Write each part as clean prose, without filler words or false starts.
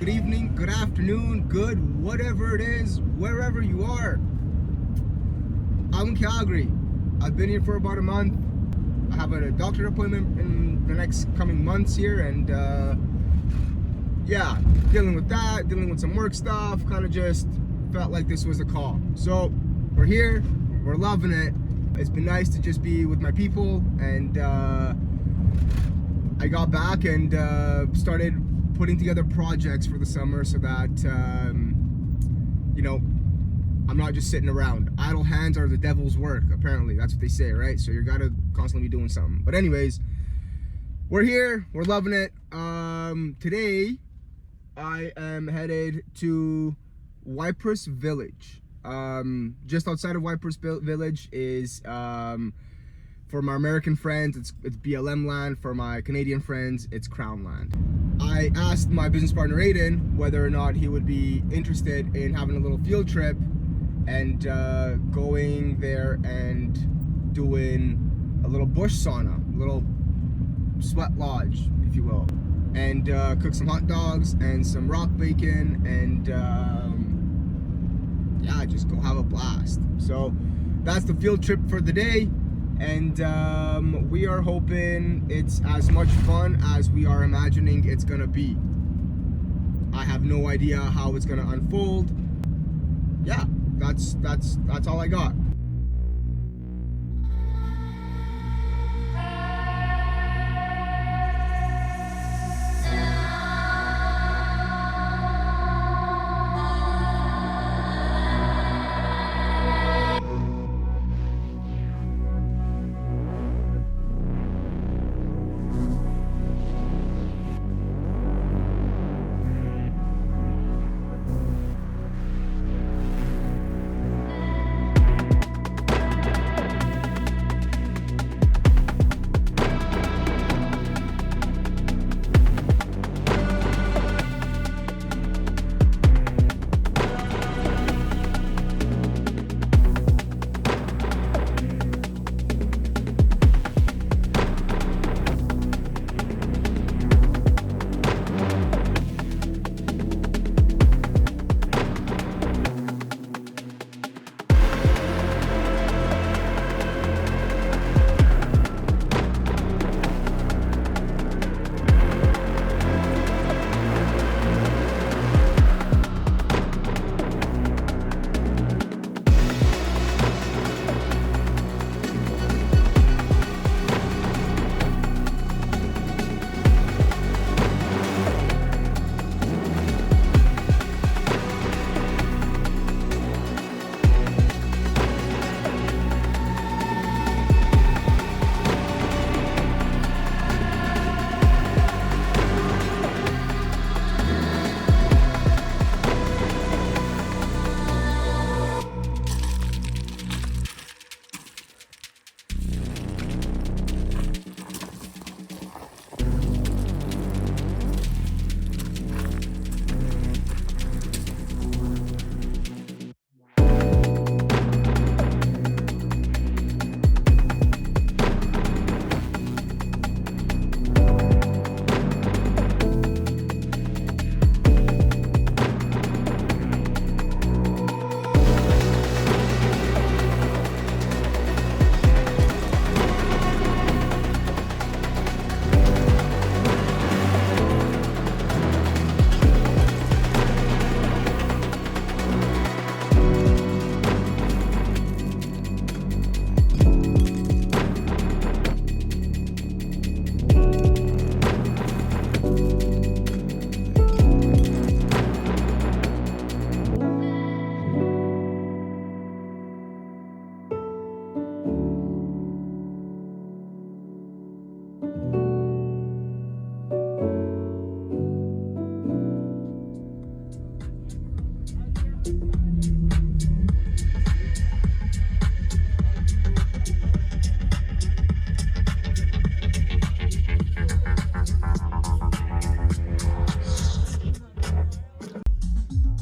good evening, good afternoon, good whatever it is, wherever you are. I'm in Calgary. I've been here for about a month. I have a doctor appointment in the next coming months here, and yeah, dealing with that, dealing with some work stuff, kind of just felt like this was a call. So we're here, we're loving it. It's been nice to just be with my people, and I got back and started putting together projects for the summer so that, you know, I'm not just sitting around. Idle hands are the devil's work, apparently. That's what they say, right? So you gotta constantly be doing something. But anyways, we're here, we're loving it. Today, I am headed to Ypres Village. Just outside of Ypres Village is, for my American friends, it's BLM land. For my Canadian friends, it's Crown land. I asked my business partner Aiden whether or not he would be interested in having a little field trip and going there and doing a little bush sauna, a little sweat lodge, if you will, and cook some hot dogs and some rock bacon, and yeah, just go have a blast. So that's the field trip for the day, and we are hoping it's as much fun as we are imagining it's gonna be. I have no idea how it's gonna unfold. Yeah, that's all I got.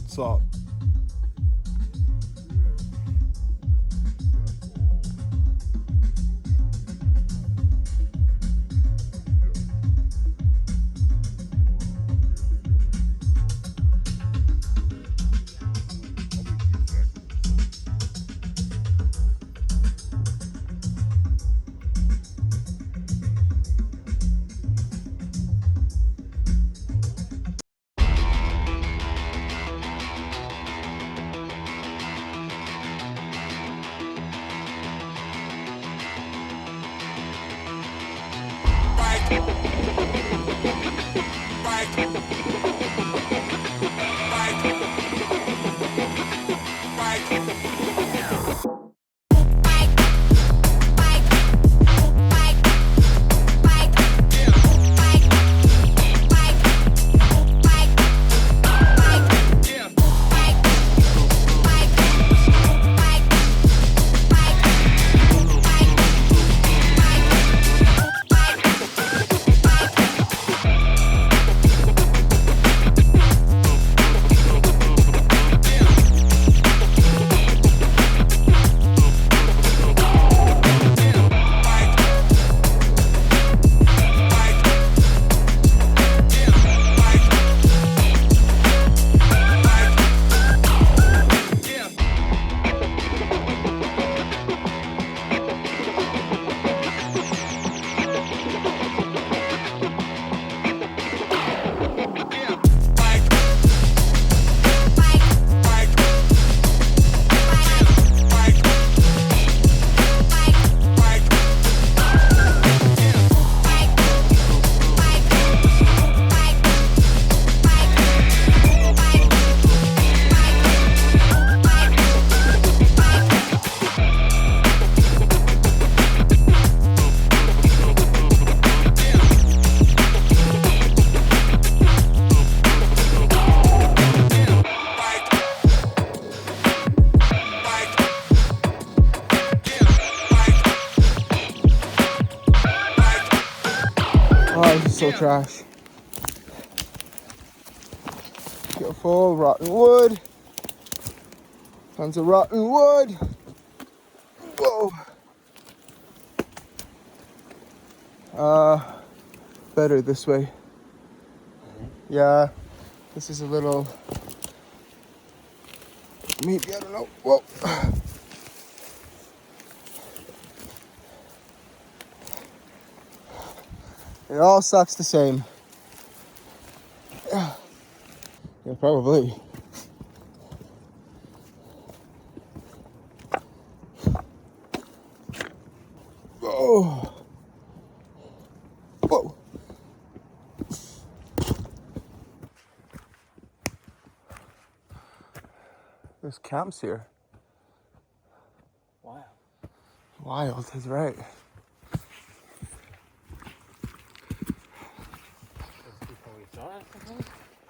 So So trash. Beautiful rotten wood. Tons of rotten wood. Whoa. Better this way. Yeah. This is a little. Maybe, I don't know. Whoa. It all sucks the same. Yeah, probably. Oh. Whoa. There's camps here. Wild. Wild is right.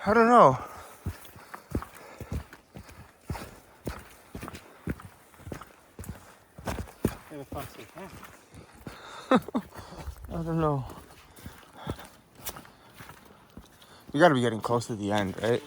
I don't know. I don't know. You gotta be getting close to the end, right?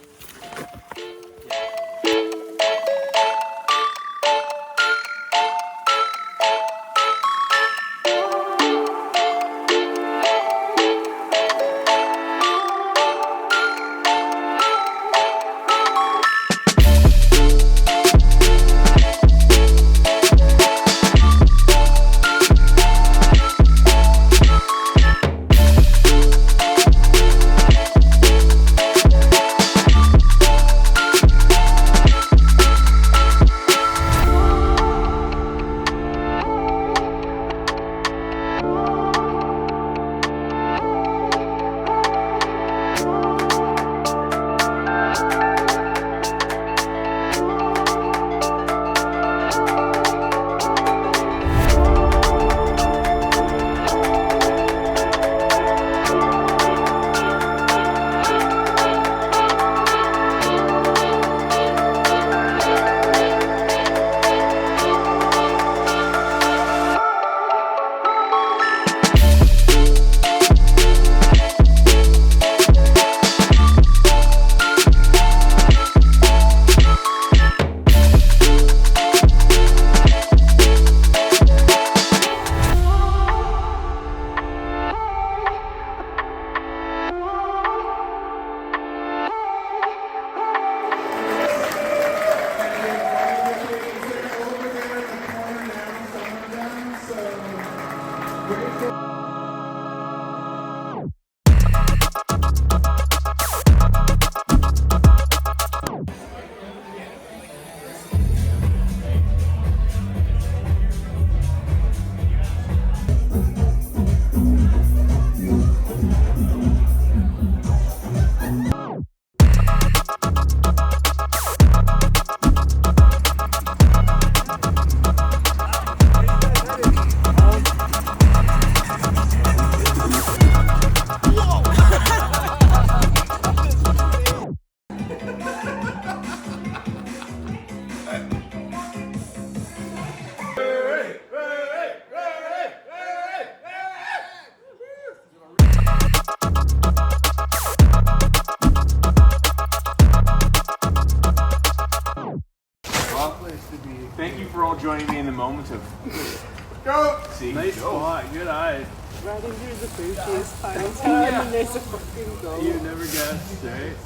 to be. Thank you for all joining me in the moment of Go! seeing Nice Joe. spot, good eye. Riding through the food chase final time and there's a fucking goal. You never guessed, right?